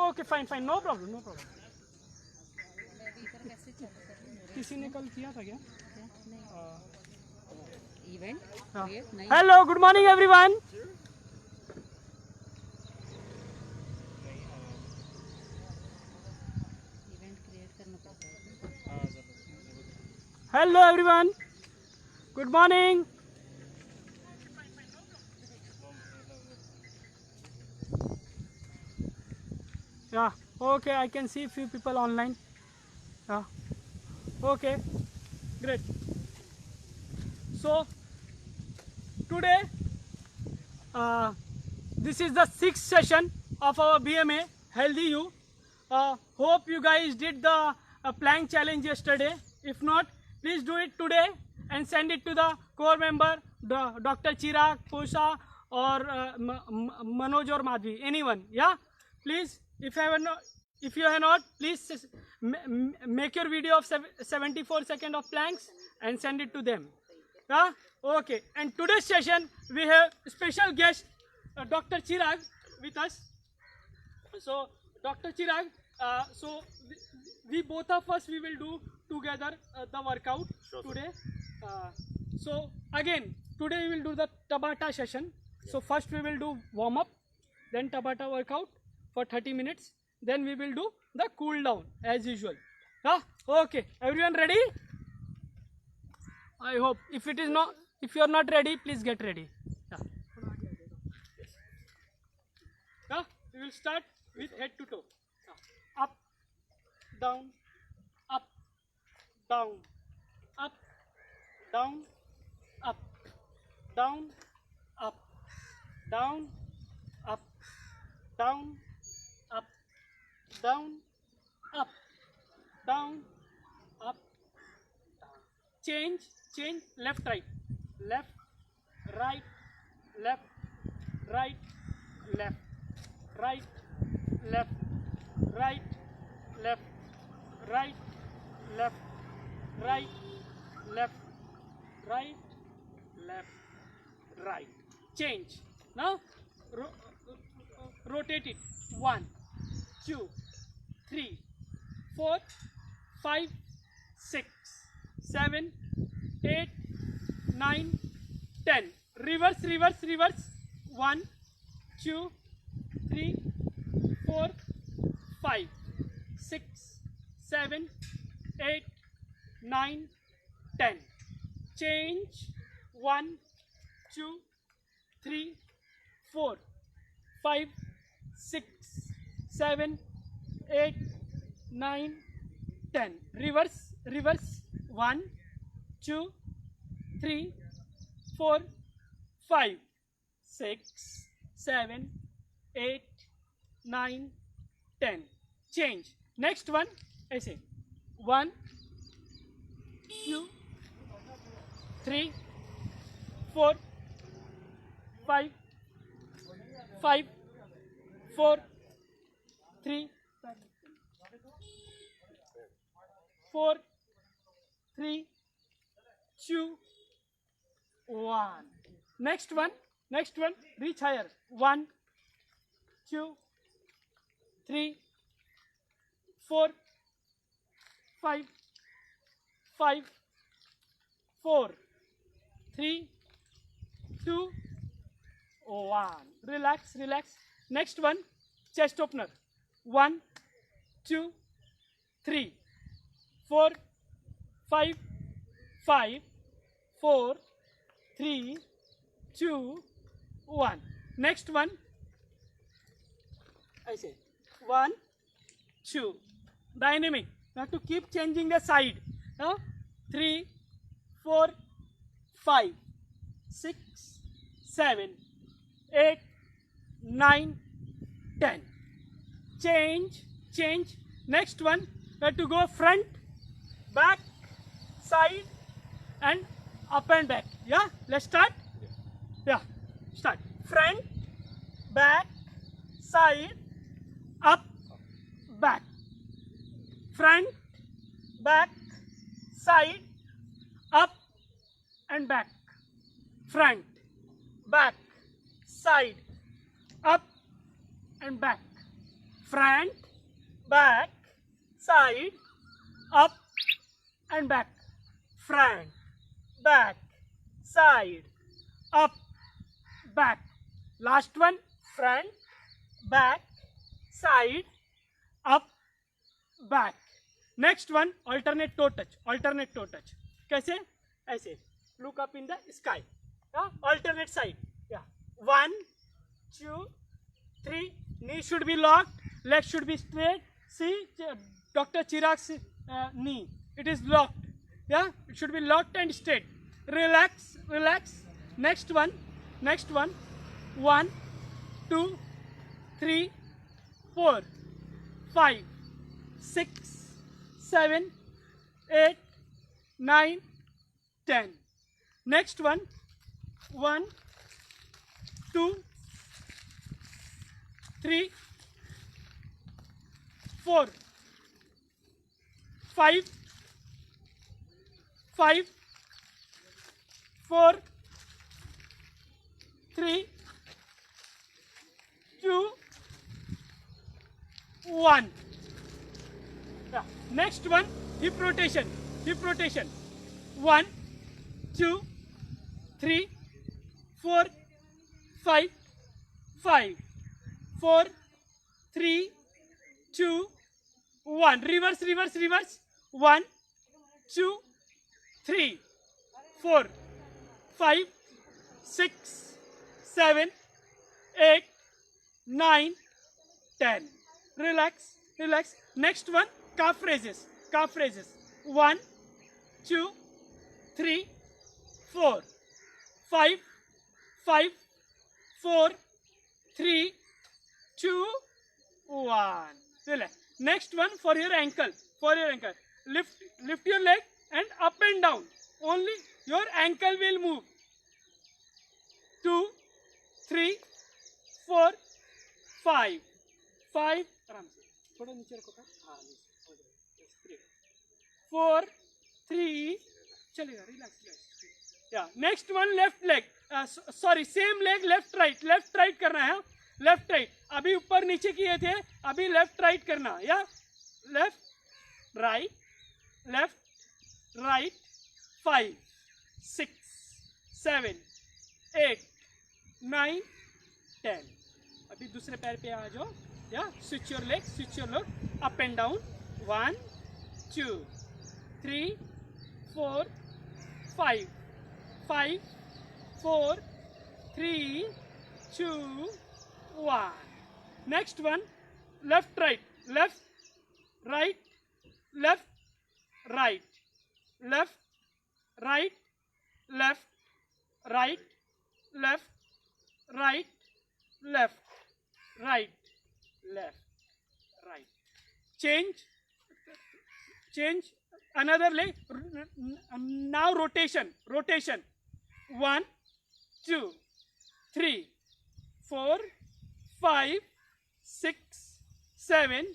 Okay fine fine, no problem no problem. किसी ने कल किया था क्या event? Hello, good morning everyone. Hello everyone, good morning. Yeah, okay, I can see few people online. Yeah, okay, great. So today this is the sixth session of our BMA Healthy You. Hope you guys did the plank challenge yesterday. If not, please do it today and send it to the core member, Dr. Chirag, Pusha, or Manoj or Madhvi, anyone. Yeah, please. If you have not, please make your video of 74 seconds of planks and send it to them. Yeah? Okay. And today's session we have special guest Dr. Chirag with us. So Dr. Chirag, so we both of us we will do together the workout today. So again today we will do the Tabata session. So first we will do warm up, then Tabata workout for 30 minutes. Then we will do the cool down as usual. Okay, everyone ready? I hope. If you are not ready, please get ready. We will start with head to toe. Up, down, up, down, up, down, up, down, up, down, up, down, up, down, up, down, up, down. Change, left, right, left, right, left, right, left, right, left, right, left, right, left, right, left, right, left, right. Change. Now rotate it. 1, 2, 3, 4, 5, 6, 7, 8, 9, 10. Reverse. 1, 2, 3, 4, 5, 6, 7, 8, 9, 10. Change. 1, 2, 3, 4, 5, 6, 7, 8, 9, 10. Reverse. 1, 2, 3, 4, 5, 6, 7, 8, 9, 10. Change. Next one. ऐसे 1, 2, 3, 4, 5, 4, 3, 4, 3, 2, 1. Next one. Reach higher. 1, 2, 3, 4, 5, 4, 3, 2, 1. Relax. Next one, chest opener. 1, 2, 3, 4, 5, 4, 3, 2, 1. Next one, I say 1, 2. Dynamic. You have to keep changing the side. 3, 4, 5, 6, 7, 8, 9, 10. Change. Next one, you have to go front, back, side, and up and back. Yeah, let's start. Yeah, start. Front, back, side, up, back. Front, back, side, up, and back. Front, back, side, up, and back. front, back, side, up and back, front, back, side, up, back. Last one, front, back, side, up, back. Next one, alternate toe touch. Alternate toe touch. कैसे? ऐसे. Look up in the sky. Alternate side. Yeah. 1, 2, 3. Knee should be locked. Leg should be straight. See, Dr. Chirag's knee. It is locked. Yeah. It should be locked and straight. Relax. Relax. Next one. Next one. 1, 2, 3, 4, 5, 6, 7, 8, 9, 10. Next one. 1, 2, 3, 4, 5, 4, 3, 2, 1. Yeah. Next one, hip rotation. Hip rotation. 1, 2, 3, 4, 5, 4, 3, 2, 1. Reverse, reverse, reverse. 1, 2, 3, 4, 5, 6, 7, 8, 9, 10. Relax, relax. Next one, calf raises. Calf raises. 1, 2, 3, 4, 5, 4, 3, 2, 1. Relax. Next one for your ankle. For your ankle. Lift your leg and up and down. Only your ankle will move. 2, 3, 4, 5. 5. थोड़ा नीचे रखो का. हाँ, 4, 3. चलेगा. Relax. Yeah. Next one, left leg. Sorry, same leg, left right करना है. Left right. अभी ऊपर नीचे किए थे. अभी left right करना. या left right 5, 6, 7, 8, 9, 10. अभी दूसरे पैर पे आ जाओ. या switch your leg up and down. 1, 2, 3, 4, 5, 4, 3, 2, 1. Next one, left right, left right, left right, left right, left right, left right, left right, left right. Change another leg. Now rotation. 1, 2, 3, 4, 5, 6, 7,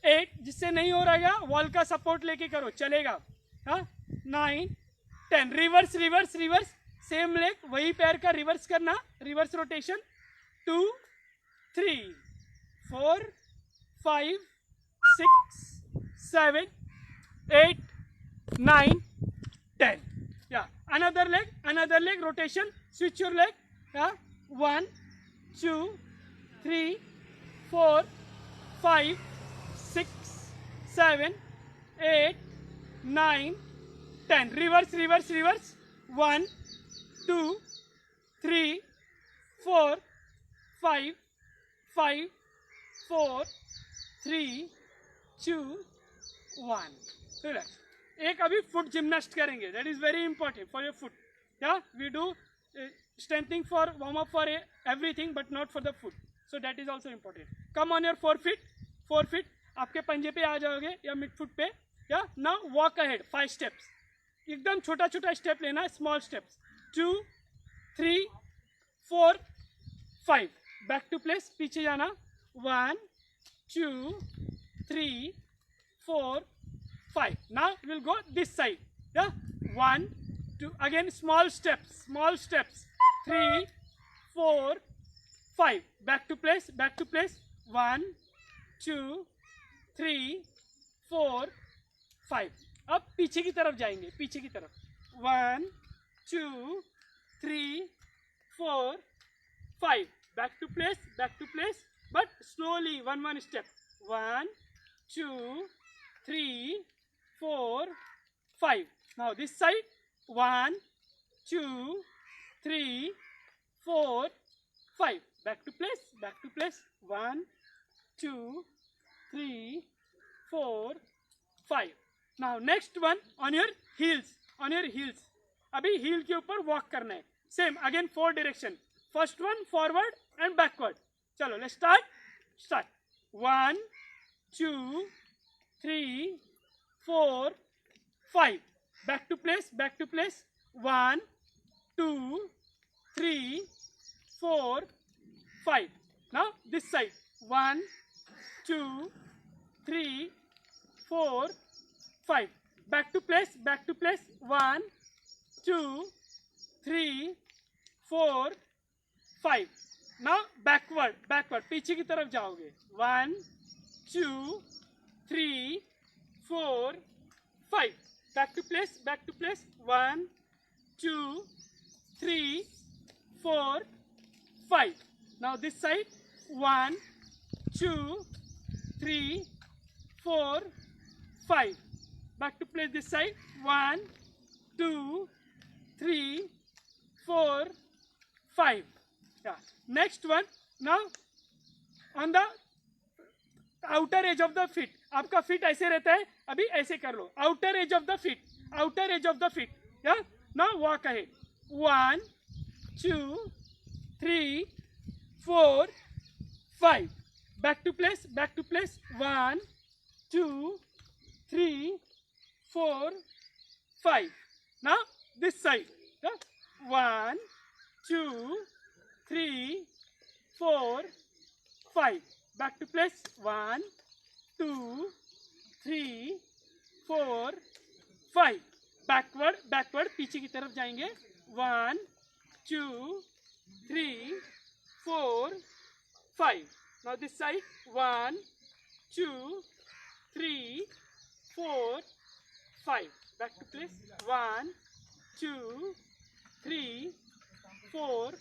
8. जिससे नहीं हो रहा वॉल का सपोर्ट लेके करो. चलेगा. 9, 10. Reverse. Same leg वही पैर का रिवर्स करना. Reverse rotation. 2, 3, 4, 5, 6, 7, 8, 9, 10. Yeah. Another leg rotation. Switch your leg. 1, 2, 3, 4, 5, 6, 7, 8, 9, 10. Reverse. 1, 2, 3, 4, 5, 4, 3, 2, 1. Relax. एक अभी फुट जिम्नास्ट करेंगे. That is very important for your foot. या we do strengthening for warm up for everything but not for the foot. So that is also important. Come on your 4 feet. आपके पंजे पे आ जाओगे या mid foot पे. या now walk ahead 5 steps. एकदम छोटा स्टेप लेना. Small steps. 2, 3, 4, 5. Back to place. पीछे जाना. 1, 2, 3, 4, 5. Now we will go this side. Yeah. 1, 2. Again small steps. 3, 4, 5. Back to place. 1, 2 3 4 5. अब पीछे की तरफ जाएंगे, पीछे की तरफ. 1 2 3 4 5. Back to place, but slowly, one step. 1 2 3 4 5. Now this side. 1 2 3 4 5. Back to place. 1 2 3 4 5. Now next one on your heels. अभी heel के ऊपर walk करना है. Same again 4 direction. First one forward and backward. चलो let's start. 1 2 3 4 5. Back to place. 1 2 3 4 5. Now this side. 1 2 3 4 5. Back to place. 1 2 3 4 5. Now backward. पीछे की तरफ जाओगे. 1 2 3 4 5. Back to place. 1 2 3 4 5. Now this side. 1 2 3 4 5. Back to place this side. 1 2 3 4 5. Yeah. Next one. Now on the outer edge of the feet. आपका feet ऐसे रहता है, अभी ऐसे कर लो. Outer edge of the feet. Yeah. Now walk ahead. 1 2 3 4 5. Back to place. 1 2 3 4 5. Now this side. Yeah? 1 2 3 4 5. Back to place. 1 2 3 4 5. Backward पीछे की तरफ जाएंगे. 1 2 3 4 5. Now this side. 1 2 3 4 5. Back to place. 1 2 3 4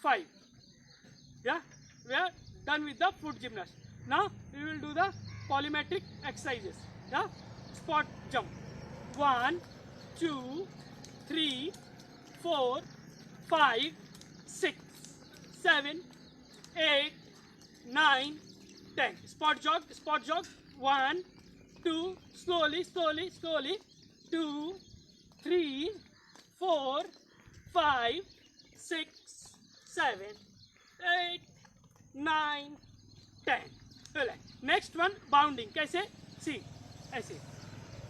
5. Yeah, we are done with the foot gymnastics. Now we will do the polymetric exercises. Yeah, spot jump. 1 2 3 4 5 6 7 8 9 10. Spot jog. 1 2. Slowly. 2 3 4 5 6 7 8 9 10. Next one bounding. कैसे? See, ऐसे.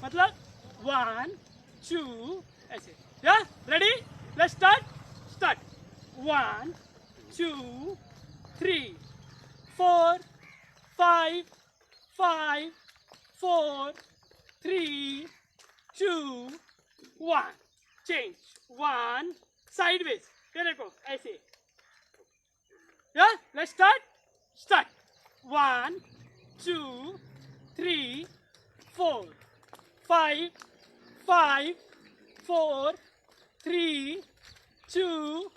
मतलब 1 2 ऐसे. Yeah, ready? Let's start. 1 2 3 4 5 4 3 2 1. Change. 1 sideways. ये देखो ऐसे. Yeah, let's start. 1 2 3 4 5 4 3 2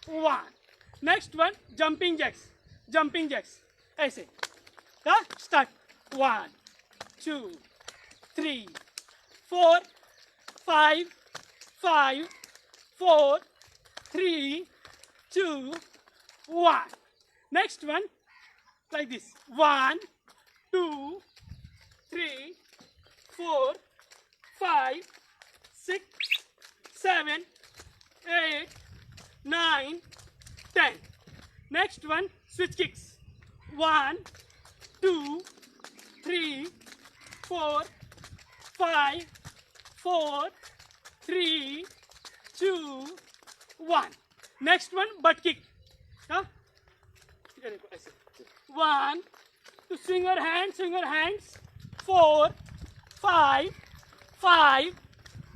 1. Next one jumping jacks. ऐसे. Yeah, start. 1 2 3 4 5 4 3 2 1. Next one like this. 1 2 3 4 5 6 7 8 9 10. Next one switch kicks. 1 2 3 4 5 4 3 2 1. Next one butt kick. Huh? 1 to swing your hands. 4 5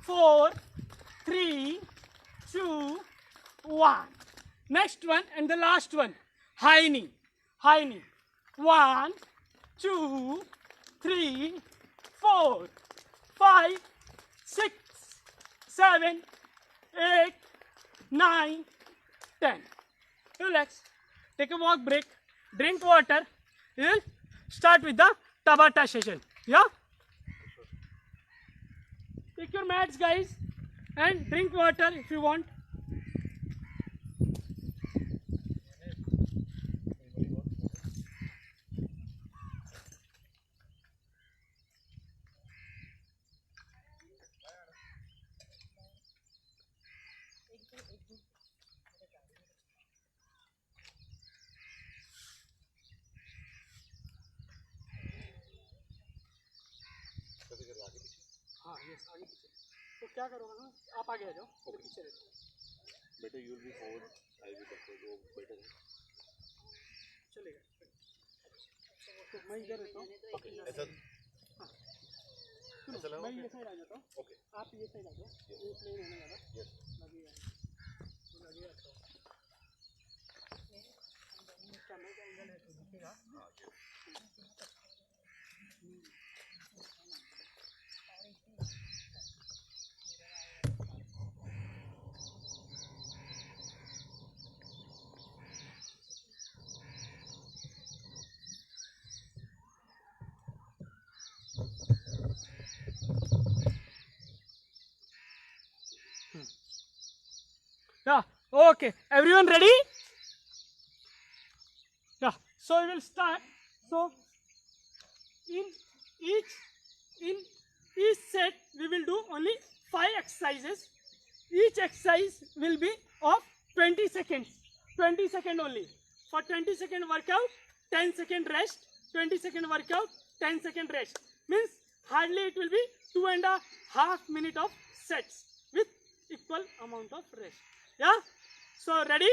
4 3 2 1. Next one and the last one, high knee. 1 2, 3, 4, 5, 6, 7, 8, 9, 10. Relax. Take a walk break. Drink water. We'll start with the Tabata session. Yeah? Take your mats, guys, and drink water if you want. हाँ yes आगे पीछे तो क्या करोगे ना आप आगे आ जाओ मैं पीछे रहता हूँ better you will be forward I will back वो बेटर है चलेगा तो मैं इधर रहता हूँ ऐसा हाँ ऐसा मैं ये साइड आ जाता हूँ ओके आप ये साइड आ जाओ ये प्लेन होने वाला यस लगेगा लगे आता हूँ कैमरे का एंगल है तो दिखेगा हां Yeah, okay. Everyone ready? Yeah. So we will start. So in each set we will do only 5 exercises. Each exercise will be of 20 seconds. 20 seconds only. For 20-second workout, 10-second rest. 20-second workout, 10-second rest. Means hardly it will be 2.5 minutes of sets with equal amount of rest. Yeah. So ready?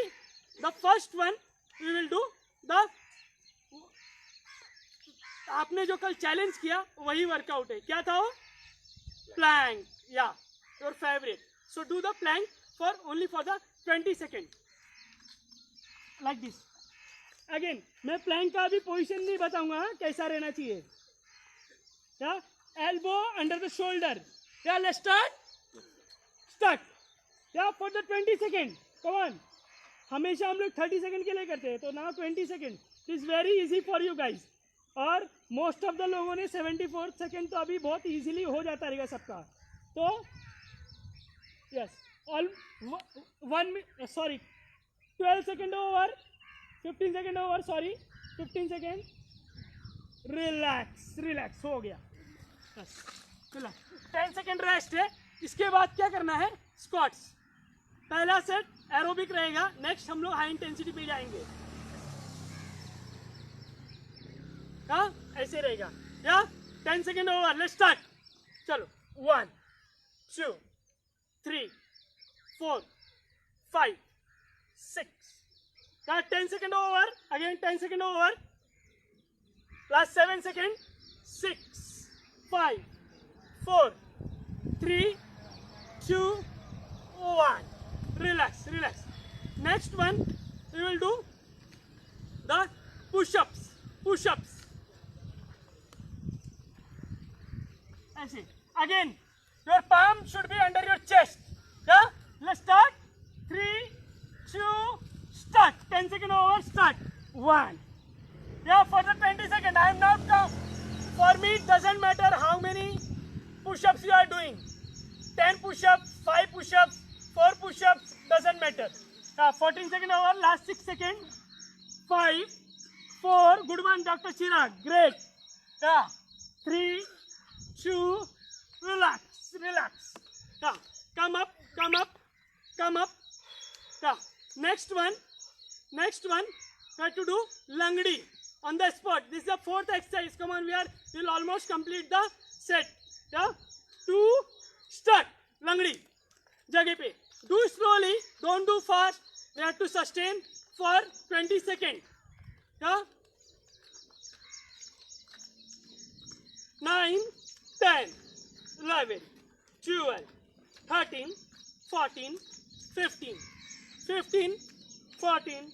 The first one we will do the आपने जो कल challenge किया वही workout है क्या था वो Planck या your favourite so do the plank for only for the 20 second like this again मैं प्लैंक का अभी पोजीशन नहीं बताऊंगा कैसा रहना चाहिए या एल्बो अंडर द शोल्डर या लेट्स स्टार्ट या for the 20 second come on हमेशा हम लोग 30 सेकेंड के लिए करते हैं तो now 20 second it is very easy for you guys और मोस्ट ऑफ द लोगों ने 74 सेकेंड तो अभी बहुत इजीली हो जाता रहेगा सबका तो yes all 12 second over 15 second over sorry 15 second relax हो गया बस 10 सेकेंड रेस्ट है इसके बाद क्या करना है स्क्वाट्स पहला सेट एरोबिक रहेगा नेक्स्ट हम लोग हाई इंटेंसिटी पे जाएंगे हाँ ऐसे रहेगा या 10 सेकेंड ओवर लेट्स स्टार्ट चलो 1 2 3 4 5 6 या 10 second over again 10 second over last 7 second 6 5 4 3 2 1 relax next one we will do the push-ups ऐसे again your palm should be under your chest yeah let's start 3 2 start 10 second over start 1 yeah for the 20 second I am not count for me it doesn't matter how many push-ups you are doing 10 push-ups 5 push-ups 4 push-ups doesn't matter 14 second over last 6 second 5 4 good one Dr. Chirag great yeah 3 2 relax yeah come up yeah next one we have to do langdi on the spot this is the 4th exercise come on we'll almost complete the set yeah 2 start langdi jagah pe do slowly don't do fast we have to sustain for 20 seconds yeah 9 10 11 12 13 14 15 14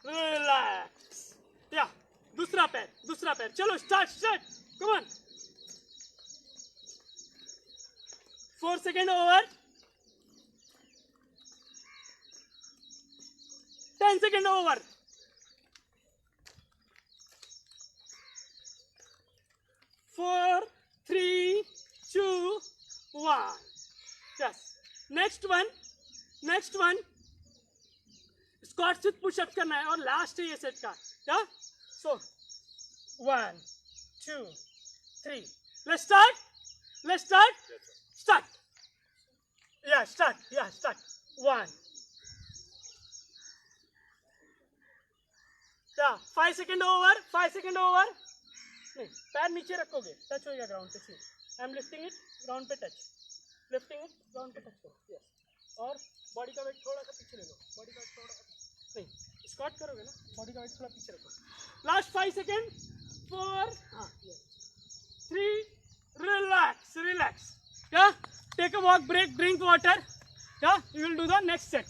relax yeah दूसरा पैर, चलो start, come on. 4 second over. 10 second over. 4, 3, 2, 1. Yes. Next one. Squats with pushup करना है और last है ये set का. क्या? So 1, 2, 3. Let's start. Start. Yeah, start. 1. Yeah, 5 second over. नहीं, पैर नीचे रखोगे, टच होगा ग्राउंड पे. See I am lifting it, ground पे टच करो. यस. और बॉडी का वेट थोड़ा सा पीछे ले लो. नहीं, स्क्वाट करोगे ना, बॉडी का वेट थोड़ा पीछे रखो. Last 5 second. 4, 3. Relax. Yeah, take a walk break, drink water. Yeah, you will do the next set.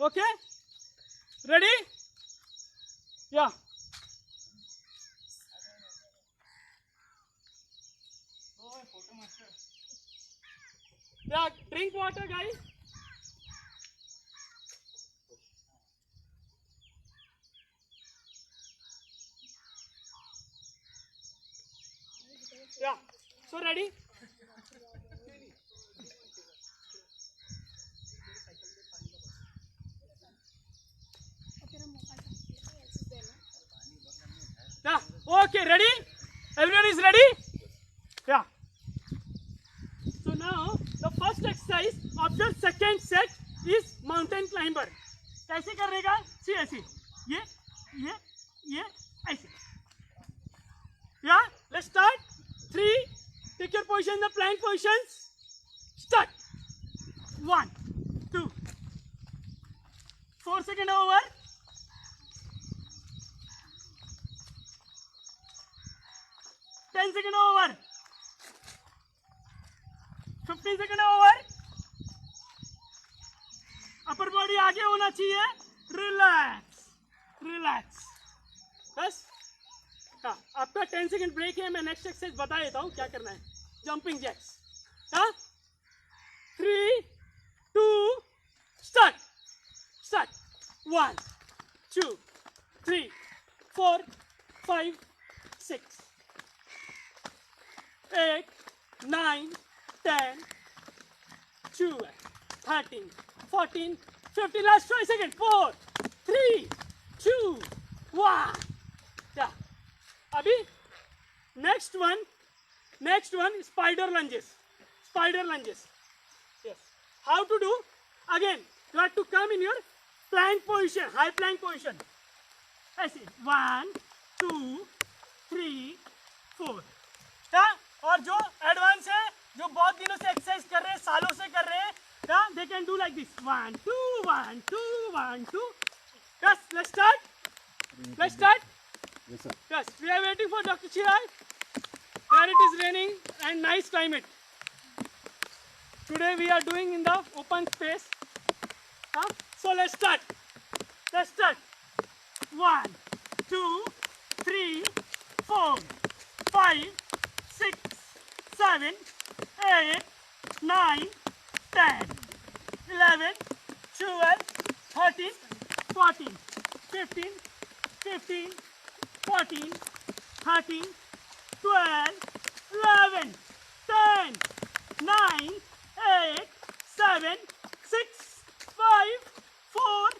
Okay, ready? Yeah. Yeah, drink water, guys. Yeah, so ready? Yeah, okay, ready? Everyone is ready? Yeah. So now the first exercise of the second set is mountain climber. कैसे करेगा? See ऐसे. ये ऐसे. Yeah, let's start. 3. Take your position in the plank positions. Start. 1, 2. 4 second over. 10 second over. 15 second over. Upper body आगे होना चाहिए. Relax. बस. हाँ, आपका 10 सेकेंड ब्रेक है. मैं नेक्स्ट एक्सरसाइज बता देता हूँ क्या करना है. Jumping jacks. हाँ, 3, 2, स्टार्ट. 1, 2, 3, 4, 5, 6, 8, 9, 10, 12, 13, 14, 15. Last 5 seconds. 4, 3, 2, 1. Yeah. अभी next one spider lunges. Yes. How to do? Again, you have to come in your plank position, high plank position. ऐसे 1, 2, 3, 4. क्या? और जो एडवांस है, जो बहुत दिनों से एक्सरसाइज कर रहे हैं, सालों से कर रहे हैं, क्या? They can do like this. 1, 2, 1, 2, 1, 2. Yes, let's start. Yes, sir. Yes, we are waiting for Dr. Chirag. Where it is raining and nice climate. Today we are doing in the open space. So let's start. 1, 2, 3, 4, 5, 6, 7, 8, 9, 10, 11, 12, 13, 14, 15, 14, 13, 12, 11, 10, 9, 8, 7, 6, 5, 4,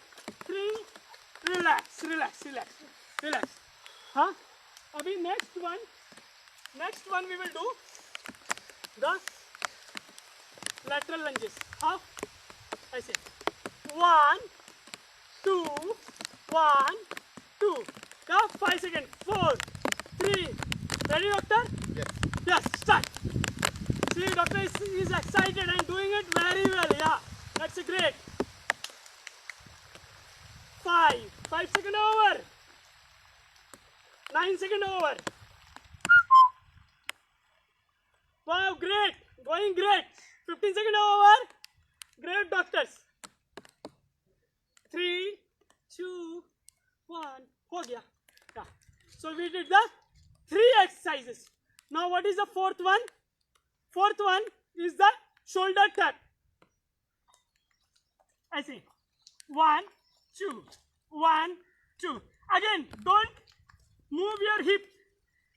3. Relax. हाँ, अभी next one we will do the lateral lunges. हाँ, ऐसे 1, 2, 1, 2. क्या? 5 seconds. 4, 3. Ready, doctor? Yes. Start. See, doctor is excited and doing it very well. Yeah, that's great. 5 second over. 9 second over. Wow, great. Going great. did the 3 exercises. Now what is the fourth one? Fourth one is the shoulder tap. I see. 1, 2, 1, 2. Again, don't move your hip.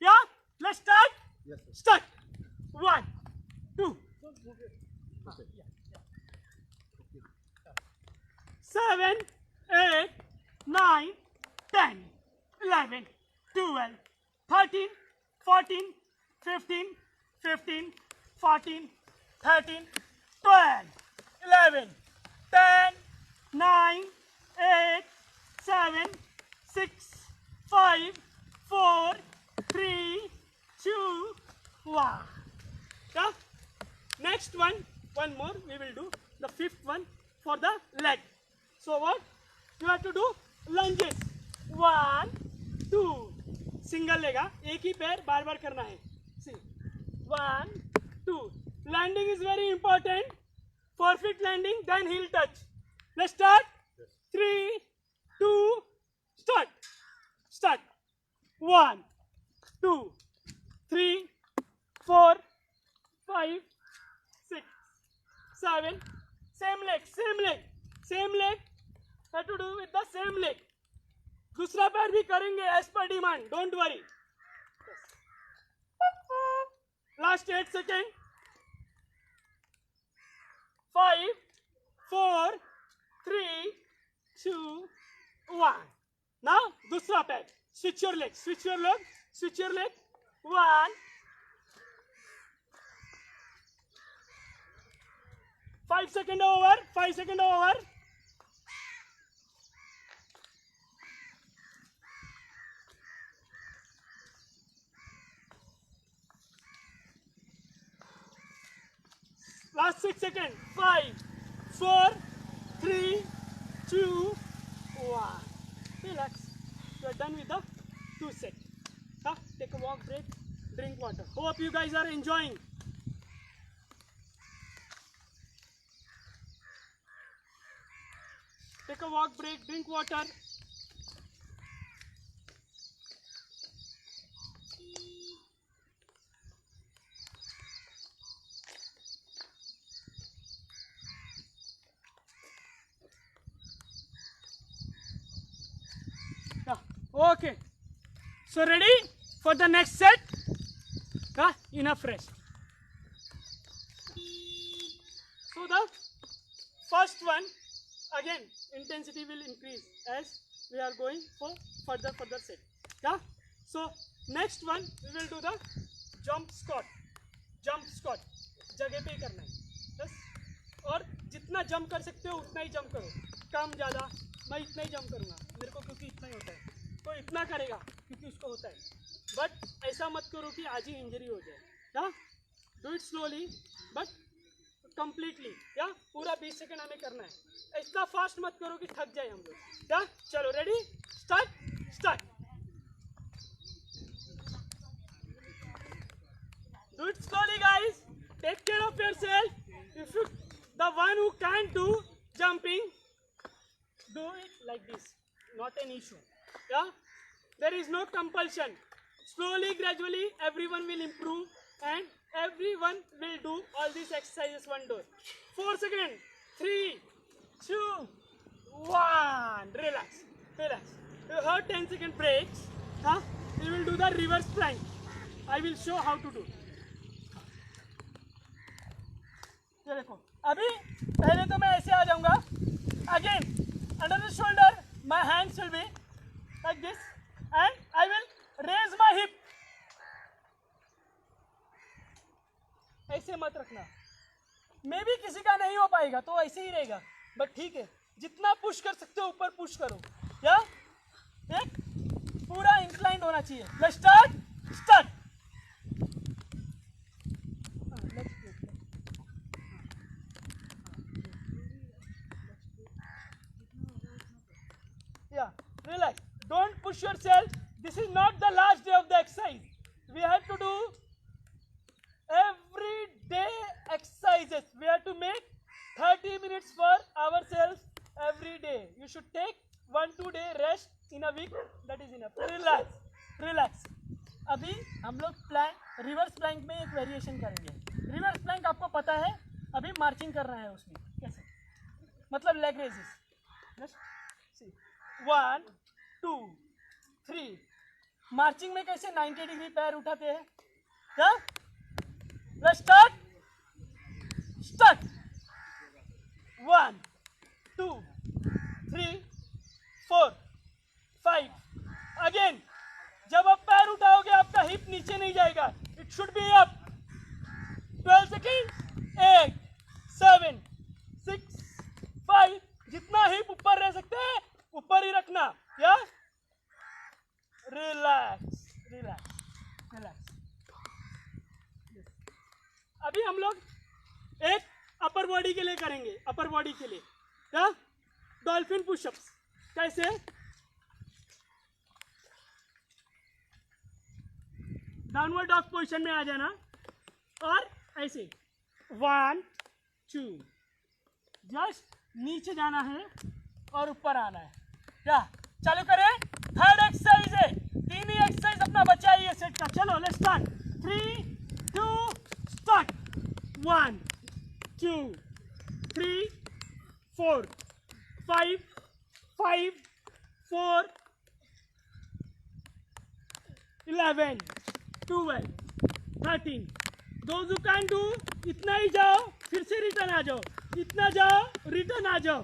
Yeah? Let's start. Yes, sir. Start. 1, 2. 7, 8, 9, 10, 11, 12, 13, 14, 15, 15, 14, 13, 12, 11, 10, 9, 8, 7, 6, 5, 4, 3, 2, 1. Yeah? Next one more we will do. The fifth one for the leg. So what? You have to do lunges. 1, 2. Single leg. एक ही पैर बार बार करना है. See. 1, 2. Landing is very important. Perfect landing, then heel touch. Let's start. 3, 2, start. Start. 1, 2, 3, 4, 5, 6, 7. Same leg, same leg, same leg. Have to do with the same leg. दूसरा पैर भी करेंगे as per demand. Don't worry. Last 8 seconds. 5, 4, 3, 2, 1. Now दूसरा पैर. Switch your leg. Switch your leg. Switch your leg. 1. 5 seconds over. 5 seconds over. Last 6 seconds. 5, 4, 3, 2, 1. Relax. You are done with the 2 sets. Take a walk break. Drink water. Hope you guys are enjoying. Take a walk break. Drink water. Okay. So ready for the next set? Enough rest. So the first one, again intensity will increase as we are going for further set. Yeah. So next one we will do the jump squat. Jump squat. जगह पे ही करना है. बस. और जितना jump कर सकते हो उतना ही जंप करो. कम ज़्यादा मैं इतना ही जंप करूँगा. मेरे को क्योंकि इतना ही होता है. तो इतना करेगा क्योंकि उसको होता है. बट ऐसा मत करो कि आज ही इंजरी हो जाए. या do it slowly but completely. या पूरा 20 सेकंड हमें करना है. इतना फास्ट मत करो कि थक जाए हम लोग. या चलो ready start. Start. Do it slowly guys. Take care of yourself. If you the one who can do jumping, do it like this. Not an issue. Yeah, there is no compulsion. Slowly, gradually, everyone will improve and everyone will do all these exercises one door. 4 seconds. 3, 2, 1. Relax. Relax. You have 10-second breaks. We will do the reverse plank. I will show how to do. ये देखो. अभी पहले तो मैं ऐसे आ जाऊंगा. Again, under the shoulder, my hands will be like this, and I will raise my hip. ऐसे मत रखना. मे भी किसी का नहीं हो पाएगा तो ऐसे ही रहेगा. बट ठीक है, जितना पुश कर सकते हो ऊपर पुश करो. या एक पूरा इंक्लाइंड होना चाहिए. Let's start. Start. Yeah, relax. Don't push yourself. This is not the last day of the exercise. We have to do every day exercises. We have to make 30 minutes for ourselves every day. You should take 1-2 day rest in a week. That is enough. Relax. Relax. अभी हम लोग Planck reverse Planck में एक variation करेंगे। Reverse Planck आपको पता है, अभी मार्चिंग करना है उसमें। कैसे? मतलब लेग रेजेस। 1 2 3। मार्चिंग में कैसे 90 डिग्री पैर उठाते हैं। क्या? Let's start. 1 2 3 4 5। अगेन जब आप पैर उठाओगे आपका हिप नीचे नहीं जाएगा, it should be up. 12 second. 8 7 6 5। जितना हिप ऊपर रह सकते हैं ऊपर ही रखना। या रिलैक्स रिलैक्स रिलैक्स। अभी हम लोग एक अपर बॉडी के लिए करेंगे। अपर बॉडी के लिए क्या? Dolphin pushups. कैसे? डाउनवर्ड डॉग पोजीशन में आ जाना और ऐसे 1 2। जस्ट नीचे जाना है और ऊपर आना है। क्या? चालू करें। थर्ड एक्सरसाइज है। 3 ही एक्सरसाइज अपना बचा है ये सेट का। चलो let's start. 3 2 start. 1 2 3 4 5 5 4 11 12 13। Those who can do, इतना ही जाओ, फिर से रिटर्न आ जाओ, इतना जाओ, रिटर्न आ जाओ।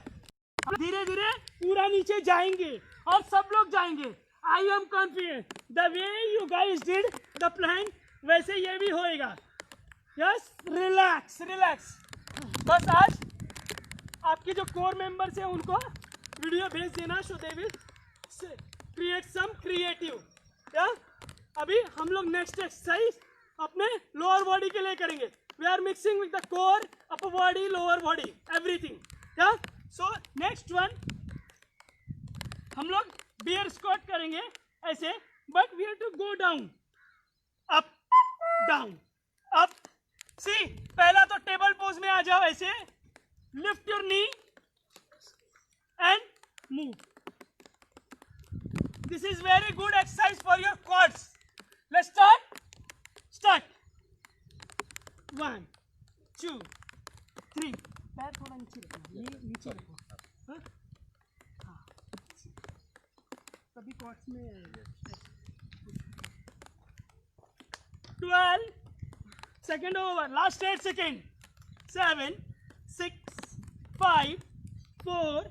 धीरे धीरे पूरा नीचे जाएंगे और सब लोग जाएंगे। I am confident the way you guys did the plan वैसे ये भी होएगा। Yes, relax relax. बस आज आपके जो कोर मेंबर्स हैं उनको वीडियो भेज देना, so they will create some creative. या अभी हम लोग नेक्स्ट एक्सरसाइज अपने लोअर बॉडी के लिए करेंगे। We are mixing with the core, upper body, lower body, everything. या सो नेक्स्ट वन हम लोग बियर स्क्वाट करेंगे ऐसे, but we have to go down, up down up. See, पहला तो टेबल पोज में आ जाओ ऐसे, lift your knee and move. This is very good exercise for your quads. Let's start. Start. 1 2 3। पैर थोड़ा नीचे रखना, ये नीचे रखो। हाँ, तभी क्वाड्स में 12 second over, last 8 second. 7 6 5 4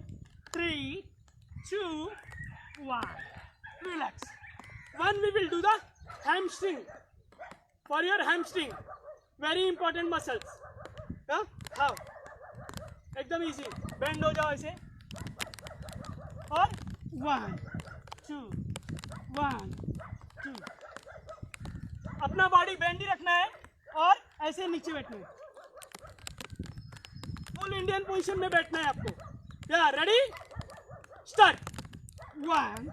3 2 1। Relax. One, we will do the hamstring. For your hamstring, very important muscles. हाँ, how? एकदम easy. Bend हो जाओ ऐसे और 1 2 1 2। अपना बॉडी बेंड ही रखना है और ऐसे नीचे बैठना है। फुल इंडियन पोजीशन में बैठना है आपको। या ready? Start. 1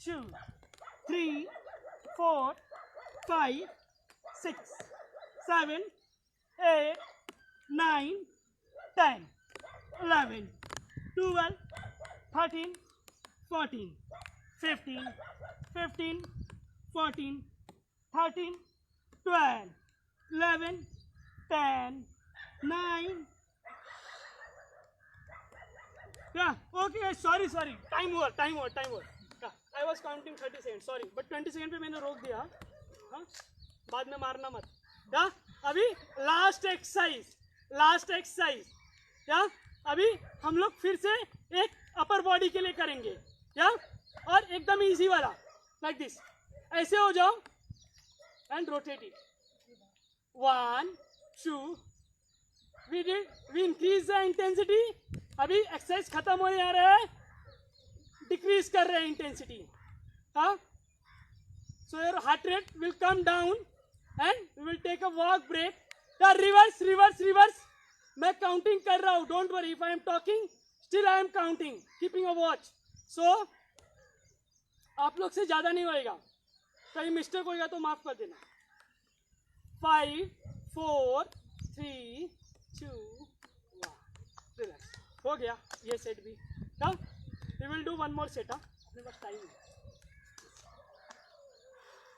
2 3 4 5 6 7 8 9 10 11 12 13 14 15 15 14 13 12 11 10 9। Yeah, okay, sorry, time over. I was counting 30 seconds, sorry, but 20 second पे मैंने रोक दिया। हाँ, बाद में मारना मत। या अभी लास्ट एक्सरसाइज। या अभी हम लोग फिर से एक अपर बॉडी के लिए करेंगे। या और एकदम इजी वाला, लाइक दिस। ऐसे हो जाओ and rotate it. 1 2। We increase the intensity. अभी एक्सरसाइज खत्म होने आ रहा है, डिक्रीज कर रहे हैं इंटेंसिटी। हाँ, so your heart rate will come down and we will take a walk break. या रिवर्स। मैं काउंटिंग कर रहा हूँ, don't worry. If I am talking still I am counting, keeping a watch. So आप लोग से ज्यादा नहीं होएगा, कहीं मिस्टेक होएगा तो माफ कर देना। 5 4 3 2 1। रिलैक्स। हो गया ये सेट भी। ना we will do one more set. अपने पास टाइम है।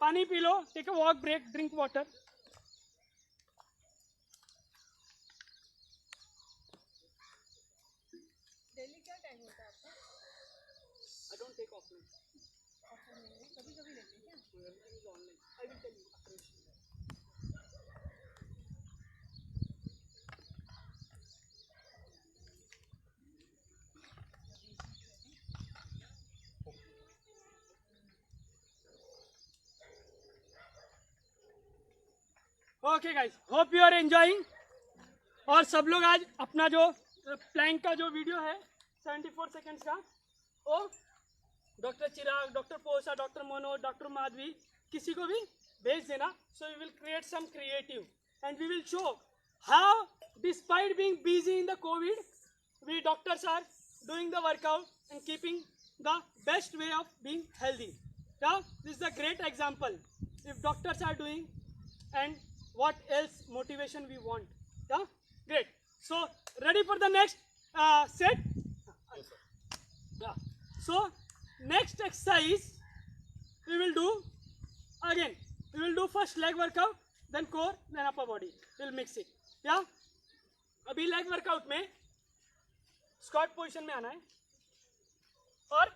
पानी पी लो, take a walk break, drink water. Daily क्या टाइम होता है आपका? I don't take offline. Offer नहीं है, कभी कभी लेते हैं क्या? Everything is online. I will tell you after this. Okay guys, hope you are enjoying. और सब लोग आज अपना जो प्लैंक का जो वीडियो है 74 सेकेंड्स का, वो doctor Chirag, doctor Posa, doctor Manoj, doctor Madhavi, किसी को भी भेज देना. So we will create some creative and we will show how despite being busy in the COVID we doctors are doing the workout and keeping the best way of being healthy. Yeah, this is a great example. If doctors are doing, and what else motivation we want. Yeah, great. So ready for the next set? Yes, sir. Yeah. So next exercise we will do again. We will do first leg workout, then core, then upper body. We'll mix it. Yeah. अभी leg workout में squat position में आना है और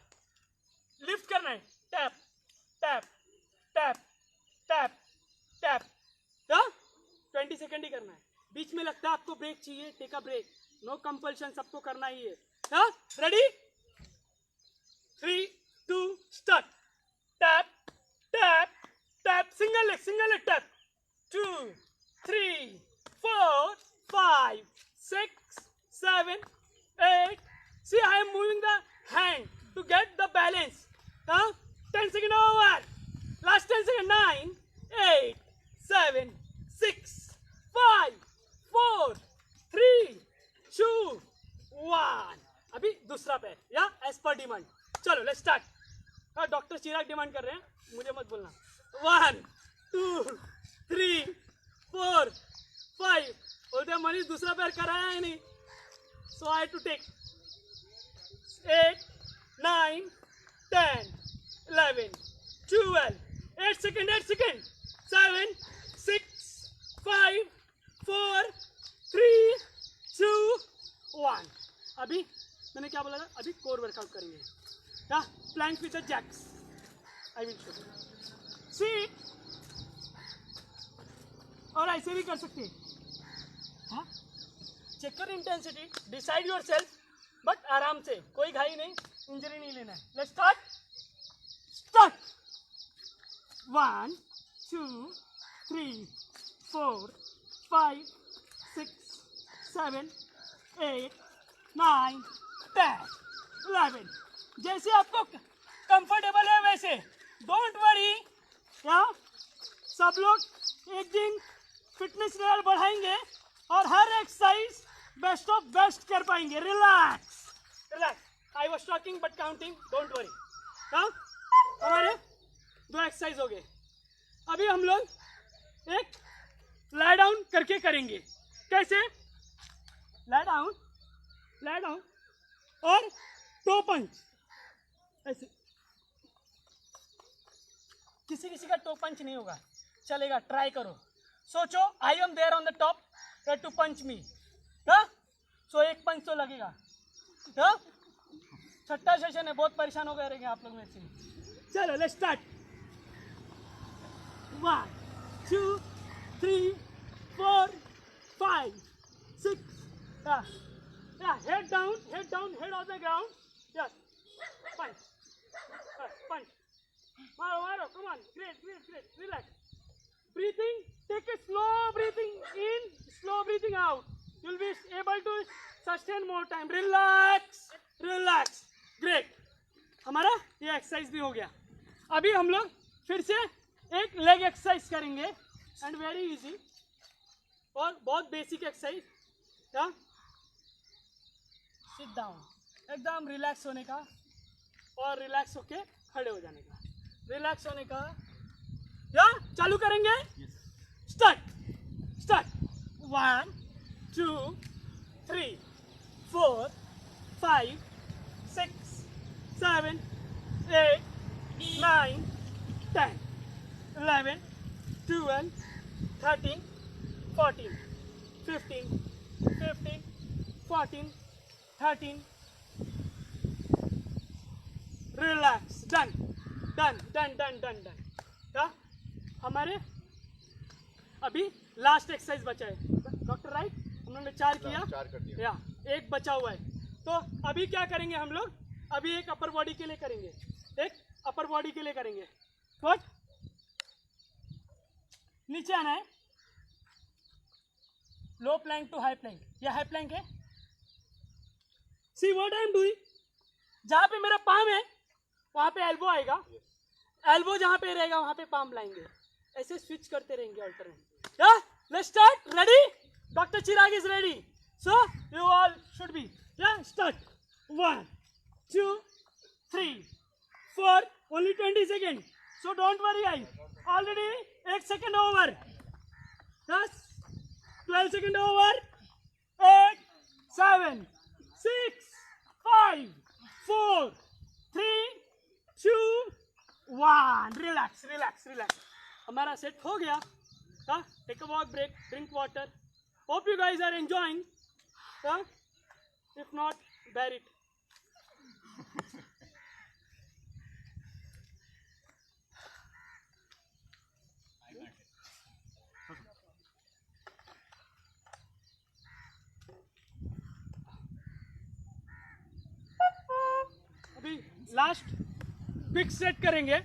lift करना है. Tap tap tap tap tap. 20 second ही करना है. बीच में लगता है आपको ब्रेक चाहिए, take a break. No compulsion, सबको करना ही है. Ready? 3, 2, start. Tap tap tap. Single leg tap. 2, 3, 4, 5, 6, 7, 8. See, I am moving the hand to get the balance. 10 seconds over. Last 10 seconds. 9, 8, 7, 6, 5, 4, 3, 2, 1. अभी दूसरा पैर. या एज पर डिमांड. चलो let's start. Doctor Chirag demand कर रहे हैं, मुझे मत बोलना. 1, 2, 3, 4, 5. बोलते हैं मनीष दूसरा पैर कराया है नहीं. So I have to take 8, 9, 10, 11, 12, 8 seconds, 7, 6, 5, 4, 3, 2, 1. अभी मैंने क्या बोला था? अभी कोर वर्कआउट करेंगे. क्या? Plank with the jacks. I will show. See, और ऐसे भी कर सकते हैं. हाँ, check your intensity, decide yourself, but आराम से, कोई घाई नहीं, इंजरी नहीं लेना है. Let's start. 1, 2, 3, 4, 5, 6, 7, 8, 9, 10, 11. जैसे आपको कंफर्टेबल है वैसे. Don't worry. सब लोग एक दिन फिटनेस लेवल बढ़ाएंगे और हर एक्सरसाइज बेस्ट ऑफ बेस्ट कर पाएंगे. Relax relax. I was talking but counting. Don't worry. हमारे 2 एक्सरसाइज हो गए. अभी हम लोग एक लाई डाउन करके करेंगे. कैसे? लाई डाउन और टो पंच. ऐसे. किसी का टो पंच नहीं होगा, चलेगा. ट्राई करो. सोचो I am there on the top to punch me. So एक पंच तो लगेगा. छठा सेशन है, बहुत परेशान हो गए रहेंगे आप लोग में से. चलो let's start. 1, 2, 3, 4, 5, 6. Head down, head on the ground. Yes. Punch. Punch. Maro, come on. Great. Relax. Breathing, take a slow breathing in, slow breathing out. You'll be able to sustain more time. Relax. Great. हमारा ये exercise भी हो गया. अभी हम लोग फिर से एक लेग एक्सरसाइज करेंगे एंड वेरी इजी और बहुत बेसिक एक्सरसाइज. क्या? Sit down. एकदम रिलैक्स होने का और रिलैक्स होके खड़े हो जाने का. रिलैक्स होने का. या चालू करेंगे. स्टार्ट. 1, 2, 3, 4, 5, 6, 7, 8, 9, 10, 12, 13, 14, 15, 15, 14, 13. Relax. Done. क्या हमारे अभी लास्ट एक्सरसाइज बचा है डॉक्टर, राइट? हम लोगों ने 4 किया, 4 कर दिया। या एक बचा हुआ है। तो अभी क्या करेंगे हम लोग? अभी एक अपर बॉडी के लिए करेंगे, गुड। नीचे आना है, लो प्लैंक टू हाई प्लैंक। ये हाई प्लैंक है। See what I am doing, जहां पे मेरा पाम है वहां पे एल्बो आएगा, एल्बो जहां पे रहेगा वहां पे पाम लाएंगे, ऐसे स्विच करते रहेंगे अल्टरनेट। या let's start. Ready? Doctor Chirag is ready, so you all should be. या start. 1 2 3 4, only 20 seconds, so don't worry guys, already 8 seconds over, 10 12 seconds over, 8 7 6 5 4 3 2 1। Relax. हमारा सेट हो गया। Take a walk break, drink water. Hope you guys are enjoying, if not bear it. अभी last quick set करेंगे,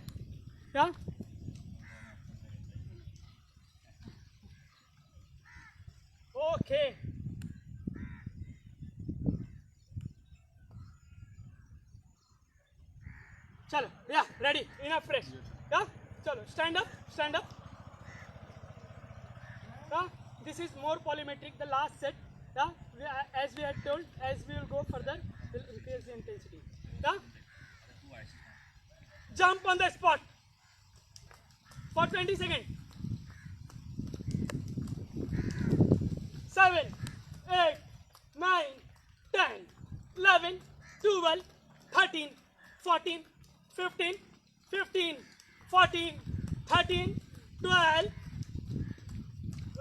क्या? Okay, चलो, या ready, enough fresh. या चलो, stand up. This is more polymetric, the last set. As we had told, as we will go further, we'll increase the intensity. Jump on the spot for 20 seconds. 7 8 9 10 11 12 13 14 15 14 13 12।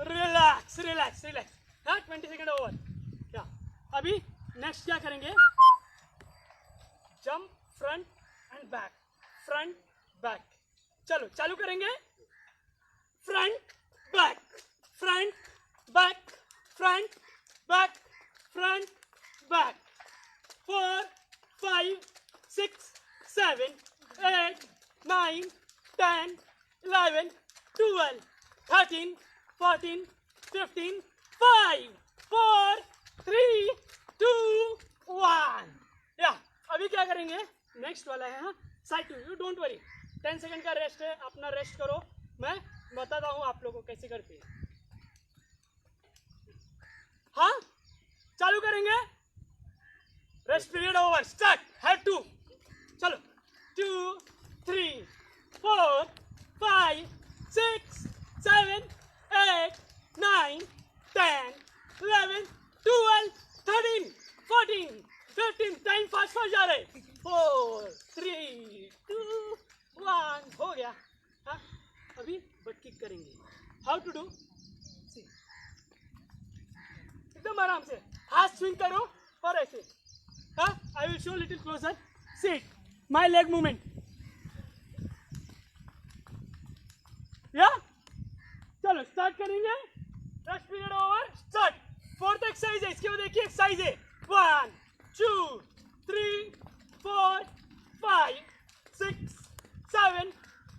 Relax. 20 second over. क्या अभी next क्या करेंगे? Jump front end back, चलो चालू करेंगे। Front back 4 5 6 7 8 9 10 11 12 13 14 15 5 4 3 2 1। या अभी क्या करेंगे? नेक्स्ट वाला है side two. You don't worry, 10 second का रेस्ट है, अपना रेस्ट करो। मैं बताता हूँ आप लोगों को कैसे करते हैं। हाँ, चालू करेंगे। Rest period over, start. Head to, चलो। 2 3 4 5 6 7 8 9 10 11 12 13 14 15। टाइम फास्ट जा रहे। 4 3 2 1 हो गया। हाँ, अभी बट किक करेंगे। How to do? एकदम आराम से हाथ स्विंग करो और ऐसे। हाँ, I will show little closer. Sit, my leg movement. या चलो स्टार्ट करेंगे। Rest period over, start. 4th exercise है, इसके बाद देखिए एक्सरसाइज है। 1 2 3 4 5 6 7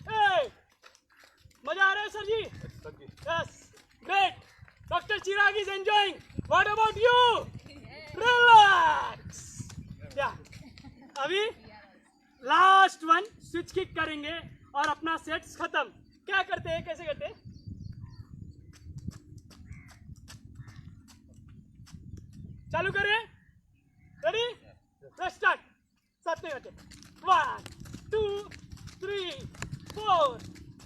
8। मजा आ रहा है sir ji? Yes, great. Doctor Chirag is enjoying. What about you? Relax. क्या अभी लास्ट वन स्विच किक करेंगे और अपना सेट्स खत्म। क्या करते हैं, कैसे करते हैं? चालू करें। रेडी? Let's start. साथ में करते। 1 2 3 4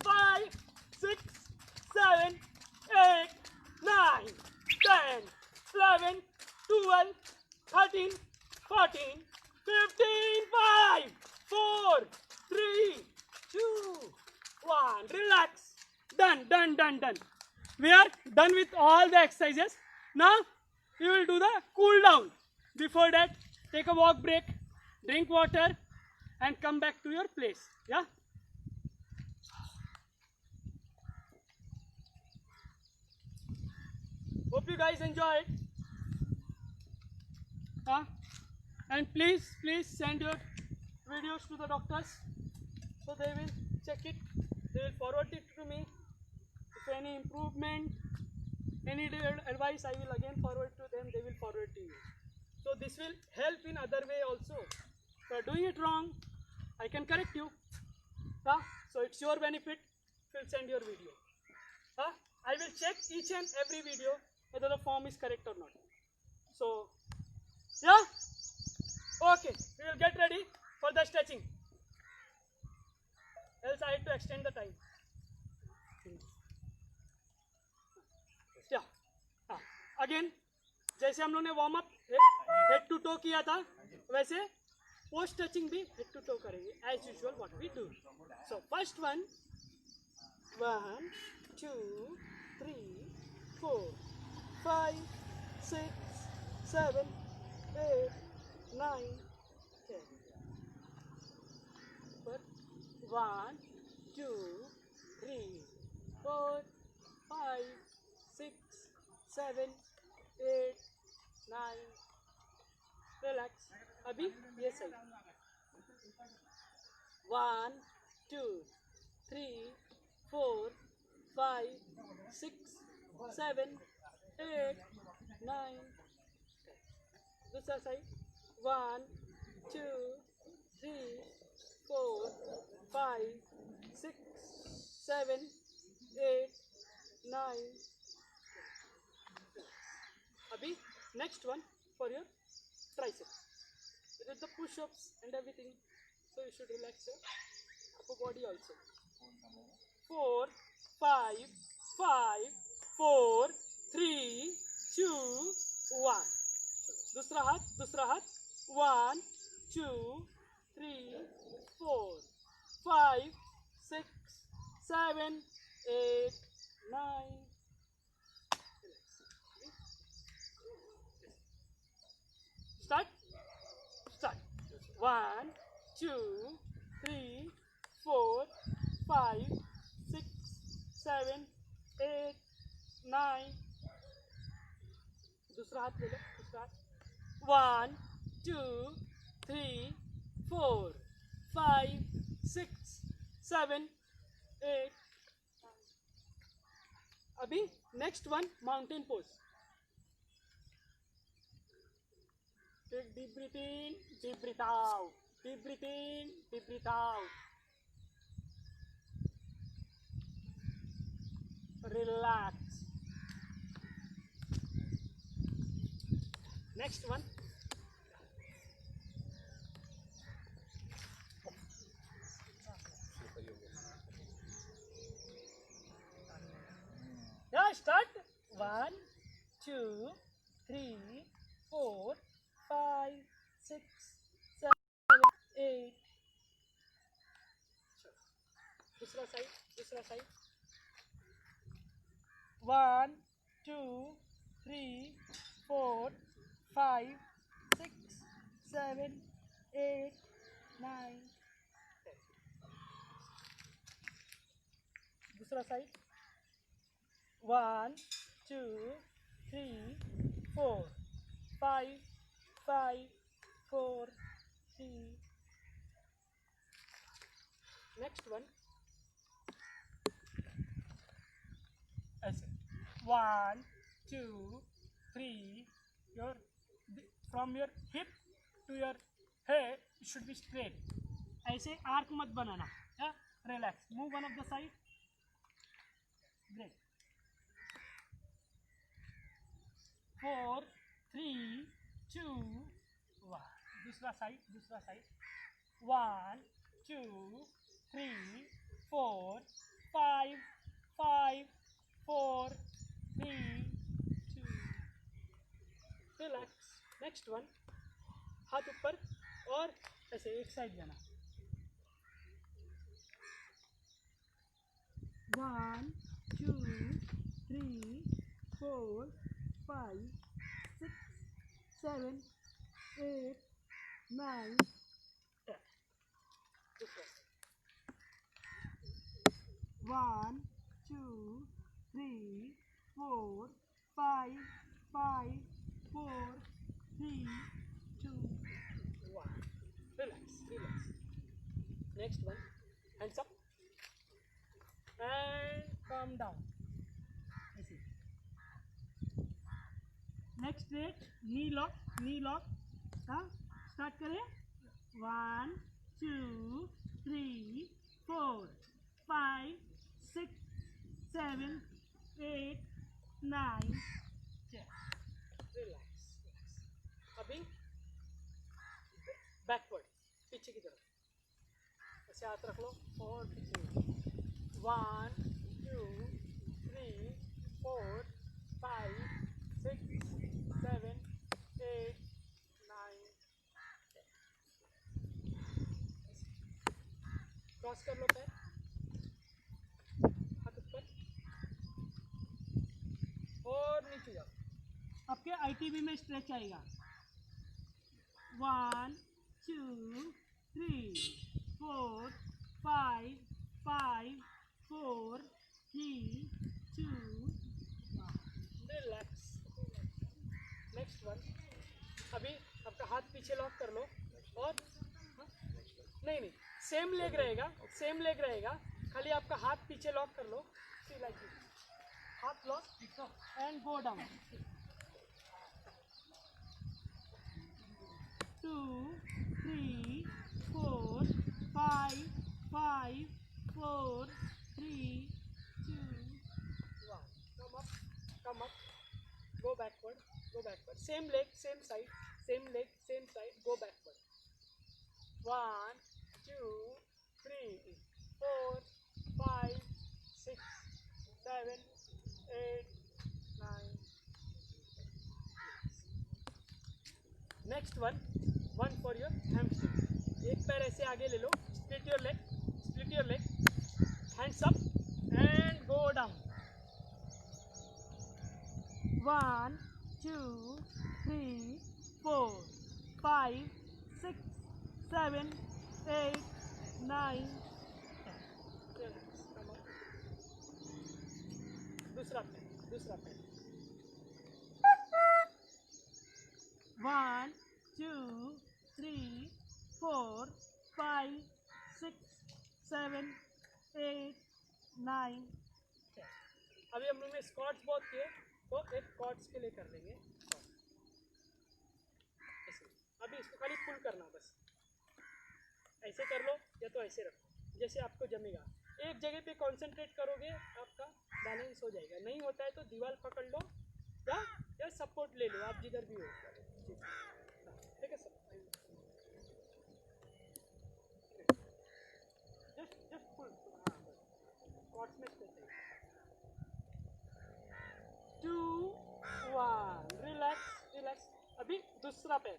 5 6 7 8 9 10 11 12 13 14 15 5 4 3 2 1। Relax. Done. We are done with all the exercises. Now we will do the cool down. Before that, take a walk break, drink water, and come back to your place. Yeah. Hope you guys enjoyed. And please send your videos to the doctors, so they will check it. They will forward it to me. If any improvement, any advice, I will again forward to them. They will forward to you. So this will help in other way also. If you are doing it wrong, I can correct you. So it's your benefit. If you send your video. I will check each and every video whether the form is correct or not. So yeah. Okay, we will get ready for the stretching. Else I have to extend the time. Yeah. Again, जैसे हम लोग ने warm up head to toe किया था, वैसे post stretching भी head to toe करेंगे as usual what we do. So first one 1 2 3 4 5 6 7 8 9 10. But 1 2 3 4 5 6 7 8 9. Relax. अभी ये सही. 1 2 3 4 5 6 7 8 9. दूसरा साइड 1 2 3 4 5 6 7 8 9. अभी next one for your tricep. It is the push-ups and everything, so you should relax your upper body also. 4 5 5 4 3 2 1. दूसरा हाथ 1 2 3 4 5 6 7 8 9. Start. 1 2 3 4 5 6 7 8 9. दूसरा हाथ ले लो. दूसरा हाथ 1 2 3 4 5 6 7 8. अभी next one mountain pose. Take deep breath in, deep breath out. Deep breath in, deep breath out. Relax. Next one. Yeah, start. 1 2 3 4 5 6 7 8. दूसरा side 1 2 3 4 5 6 7 8 9 10. दूसरा साइड 1 2 3 4 5 5 4 3. Next one. ऐसे 1 2 3. Your from your hip to your head it should be straight. ऐसे arc मत बनाना. Relax. Move one of the side. Great. 4 3 2 1. दूसरा side 1 2 3 4 5 5 4 3 2. Relax. Next one. हाथ ऊपर और ऐसे एक साइड जाना. 1 2 3 4 5 6 7 8 9 10. 1 2 3 4 5 5 4 3 2 1. Relax, relax. Next one. Hands up and calm down. ऐसे. Next straight. Knee lock. Knee lock. हाँ. Start करें. 1 2 3 4 5 6 7 8 9 10. Relax, relax. अभी बैकवर्ड, पीछे की तरफ ऐसे हाथ रख लो और पीछे 1 2 3 4 5 6 7 8 9 क्रॉस कर लो पैर, हाथ ऊपर और नीचे जाओ. आपके आईटीबी में स्ट्रेच आएगा. 1 2 3 4 5 5 4 3 2 1. रिलैक्स. Next one. अभी आपका हाथ पीछे लॉक कर लो और नहीं सेम लेग रहेगा, सेम लेग रहेगा, खाली आपका हाथ पीछे लॉक कर लो. लाइक हाथ lock and go down. 2 3 4 5 5 4 3 2 1. Come up, go backward, same leg, same side, same leg, same side, go backward. 1 2 3 4 5 6 7 8 9. Next one for your hamstring. एक पैर ऐसे आगे ले लो, split your leg, hands up and go down. 1 2 3 4 5 6 7 8 9 10. दूसरा पैर. 1 2 3 4 5 6 7 8 9 10. अभी हम लोग ने स्क्वाट्स बहुत किए तो एक क्वाड्स के लिए कर लेंगे. ऐसे. अभी इसको खाली पुल करना बस. ऐसे कर लो या तो ऐसे रखो जैसे आपको जमेगा. एक जगह पे कंसंट्रेट करोगे आपका बैलेंस हो जाएगा. नहीं होता है तो दीवार पकड़ लो या सपोर्ट ले लो, आप जिधर भी हो. ठीक है सर. Just pull. क्वाड्स में स्ट्रेच. 2 1. रिलैक्स. अभी दूसरा पैर.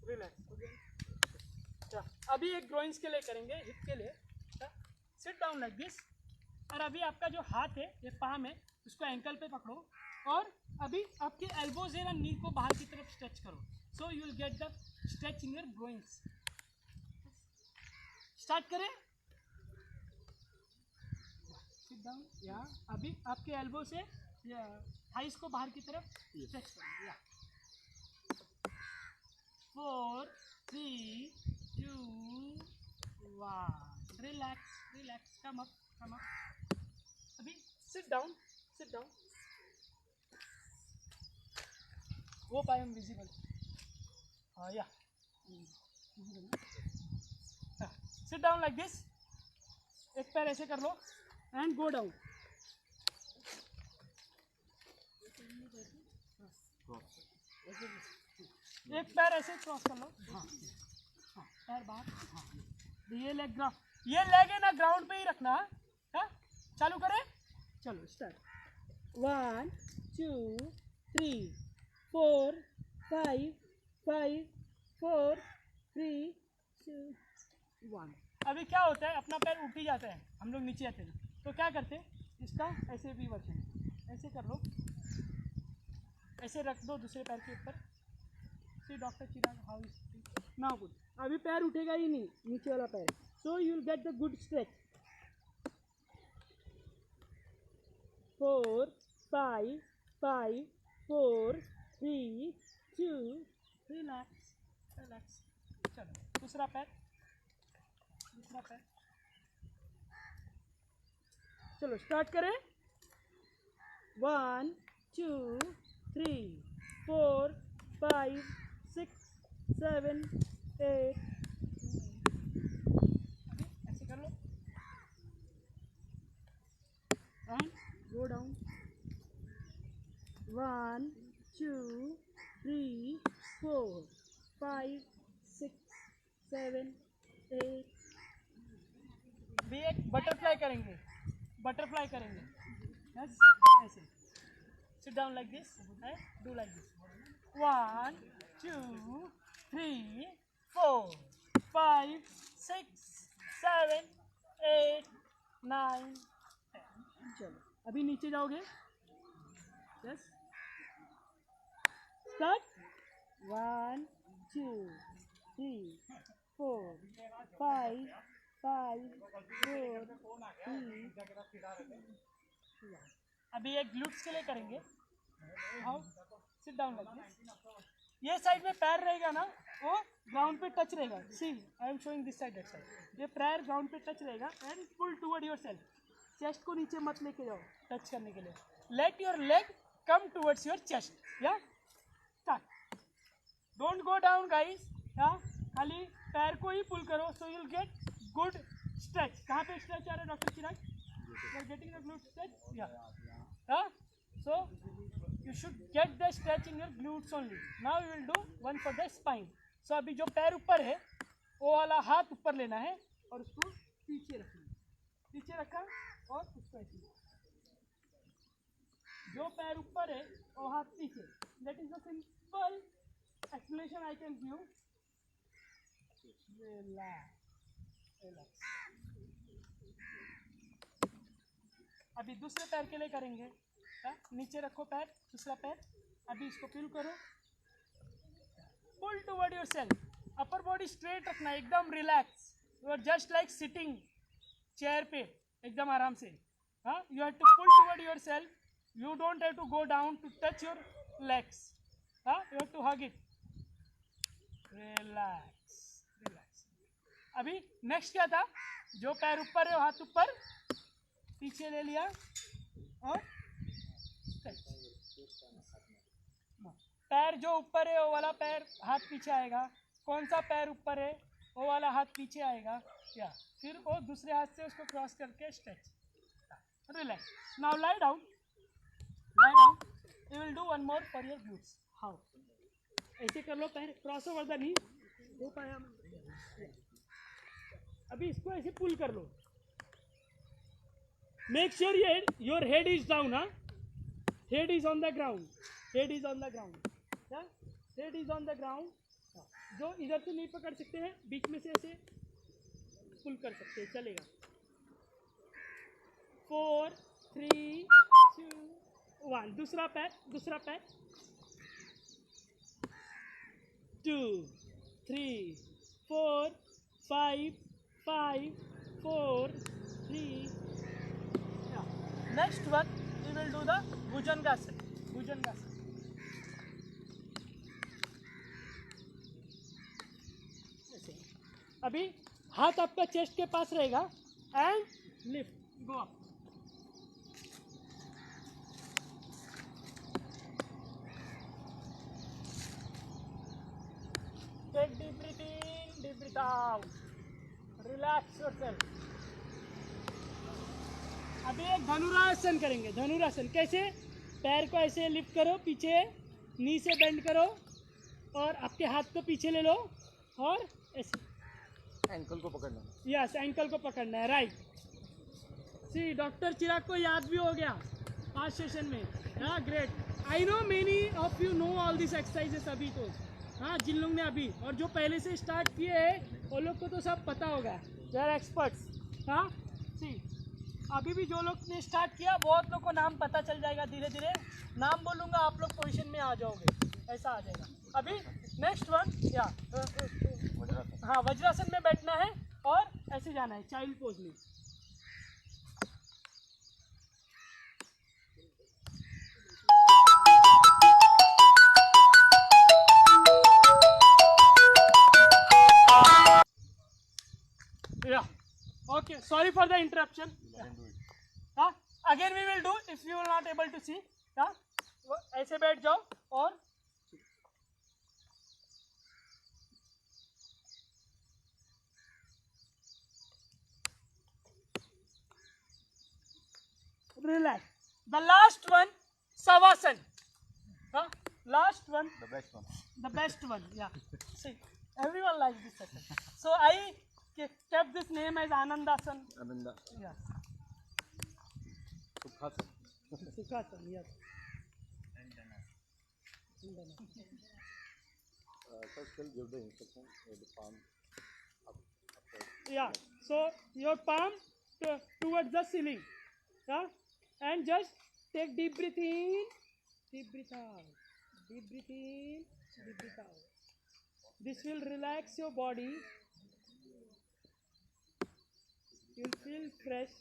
रिलैक्स. अच्छा, अभी एक ग्रोइंस के लिए करेंगे, हिप के लिए. Seat down like this. और अभी आपका जो हाथ है, ये पाम है, उसको एंकल पे पकड़ो और अभी आपके एल्बोज है ना, नी को बाहर की तरफ स्ट्रेच करो. So you will get the stretch in your groins. Start करें. Sit down. या अभी आपके एल्बो से थाइस को बाहर की तरफ स्ट्रेच करो. या 4 3 2 1. रिलैक्स. Come up. अभी sit down. Hope I am visible. या सिट डाउन लाइक दिस. एक पैर ऐसे कर लो एंड गो डाउन. एक पैर ऐसे क्रॉस कर लो. पैर बाहर. ये लेग है ना ग्राउंड पे ही रखना. चालू करें. चलो स्टार्ट 1 2 3 4 5 5 4 3 2 1। अभी क्या होता है, अपना पैर उठ ही जाता है, हम लोग नीचे आते हैं, तो क्या करते हैं, इसका ऐसे भी वर्जन, ऐसे कर लो, ऐसे रख दो दूसरे पैर के ऊपर। See doctor Chirag how is now good. अभी पैर उठेगा ही नहीं, नीचे वाला पैर, so you will get the good stretch. 4 5 5 4 3 2 relax relax. चलो दूसरा पैर, दूसरा पैर, चलो स्टार्ट करें 1 2 3 4 5 6 7 8। ऐसे कर लो एंड गो डाउन 1 2 3 4 5 6 7 8। भी एक बटरफ्लाई करेंगे, बटरफ्लाई करेंगे, यस ऐसे। Seat down like this and do like this 1 2 3 4 5 6 7 8 9 10। चलो अभी नीचे जाओगे, यस स्टार्ट 1 2 3 4 5 5 4 3। अभी एक ग्लूट्स के लिए करेंगे, how sit down like this. ये साइड में पैर रहेगा ना, वो ग्राउंड पे टच रहेगा। See I am showing this side, that side. ये पैर ग्राउंड पे टच रहेगा and pull toward yourself. Chest को नीचे मत लेके जाओ टच करने के लिए, let your leg come towards your chest. या start, don't go down guys, या खाली पैर को ही पुल करो, so you will get good stretch. कहाँ पे स्ट्रेच आ रहा है doctor Chirag? You are getting the glute stretch, या so you should get the stretch in your glutes only. Now we will do one for the spine. So अभी जो पैर ऊपर है वो वाला हाथ ऊपर लेना है और उसको पीछे रखना है, पीछे रखा और उसको ऐसे, जो पैर ऊपर है वो हाथ पीछे। That is the simple explanation I can give. Relax, relax. अभी दूसरे पैर के लिए करेंगे, नीचे रखो पैर, दूसरा पैर, अभी इसको पुल करो, pull toward yourself, upper body straight रखना, एकदम relax. You are just like sitting chair पे, एकदम आराम से। हाँ, you have to pull toward yourself, you don't have to go down to touch your legs. हाँ, you have to hug it, relax relax. अभी next क्या था, जो पैर ऊपर है हाथ ऊपर, पीछे ले लिया और पैर जो ऊपर है वो वाला पैर हाथ पीछे आएगा, कौन सा पैर ऊपर है वो वाला हाथ पीछे आएगा, या फिर वो दूसरे हाथ से उसको क्रॉस करके stretch, relax. Now lie down, lie down. You will do one more for your glutes. How, ऐसे कर लो, पैर क्रॉस ओवर द नी, दो पाया। अभी इसको ऐसे पुल कर लो, make sure your head is down. हाँ, head is on the ground, head is on the ground, yeah? head is on the ground। जो इधर से नहीं पकड़ सकते हैं, बीच में से ऐसे पुल कर सकते हैं, चलेगा। 4 3 2 1। दूसरा पैर, दूसरा पैर, 2 3 4 5 5 4 3। Next one we will do the Bhujangasana, Bhujangasana। अभी हाथ आपका चेस्ट के पास रहेगा and lift, go up. Take deep breath in, deep breath out, relax yourself. अभी एक धनुरासन करेंगे, धनुरासन। कैसे? पैर को ऐसे लिफ्ट करो, पीछे नी से बेंड करो और आपके हाथ को पीछे ले लो और ऐसे एंकल को पकड़ना है। यस, एंकल को पकड़ना है, राइट। सी डॉक्टर चिराग को याद भी हो गया आज सेशन में. हाँ great. I know many of you know all this exercises अभी तो. हाँ जिन लोग ने अभी और जो पहले से स्टार्ट किए हैं वो लोग को तो सब पता होगा. They are experts. हाँ सी अभी भी जो लोग ने स्टार्ट किया बहुत लोग को नाम पता चल जाएगा. धीरे धीरे नाम बोलूँगा आप लोग पोजीशन में आ जाओगे. ऐसा आ जाएगा. अभी नेक्स्ट वन या हाँ वज्रासन में बैठना है और ऐसे जाना है चाइल्ड पोज में. Okay, sorry for the interruption. Again we will do if you are not able to see. ऐसे बैठ जाओ और relax. The last one, Savasan. Last one. The best one. The best one, yeah. See, everyone likes this session. So I kept this name as Anandasan. Ananda. Yeah. Sukhasan. Sukhasan, yes. Sir, still give the instruction with the palm up. Yeah. So your palm towards the ceiling. Yeah. And just take deep breath in, deep breath out. Deep breath in, deep breath out. This will relax your body. You'll feel fresh.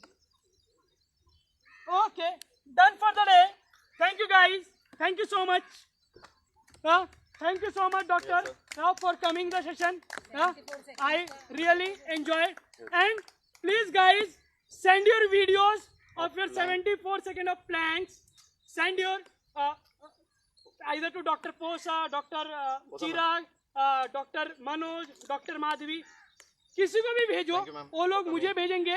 Okay, done for the day. Thank you guys. Thank you so much. Thank you so much, doctor, for coming the session. I really enjoyed. And please, guys, send your videos of your 74 seconds of planks. Send your either to Dr. Posa, Dr. Chirag, Dr. Manoj, Dr. Madhvi. किसी को भी भेजो. वो लोग मुझे भेजेंगे.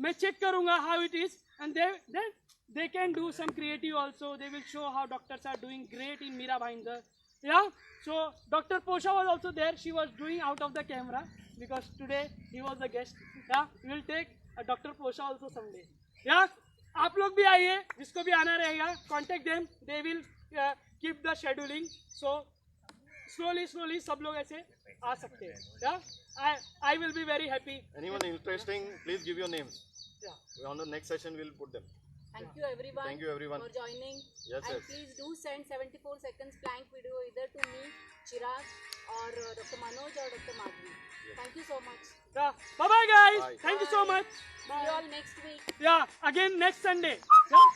मैं check करूँगा how it is, and then they can do some creative also. They will show how doctors are doing great in Mira Bhinder. Yeah. So Dr. Posha was also there. She was doing out of the camera because today he was the guest. Yeah. We will take Dr. Posha also someday. Yeah. आप लोग भी आइए. जिसको भी आना रहेगा, contact them. They will keep the scheduling. So slowly सब लोग ऐसे आ सकते हैं. Yeah. I will be very happy. Anyone interesting, please give your names. Yeah. On the next session, we will put them. Thank you everyone. Thank you everyone For joining. Yes, and yes. please do send 74 seconds plank video either to me, Chirag, or Dr. Manoj or Dr. Madhvi. Thank you so much. Yeah. Bye bye guys. Bye. Thank you so much. See you all next week. Yeah. Again next Sunday. Yeah.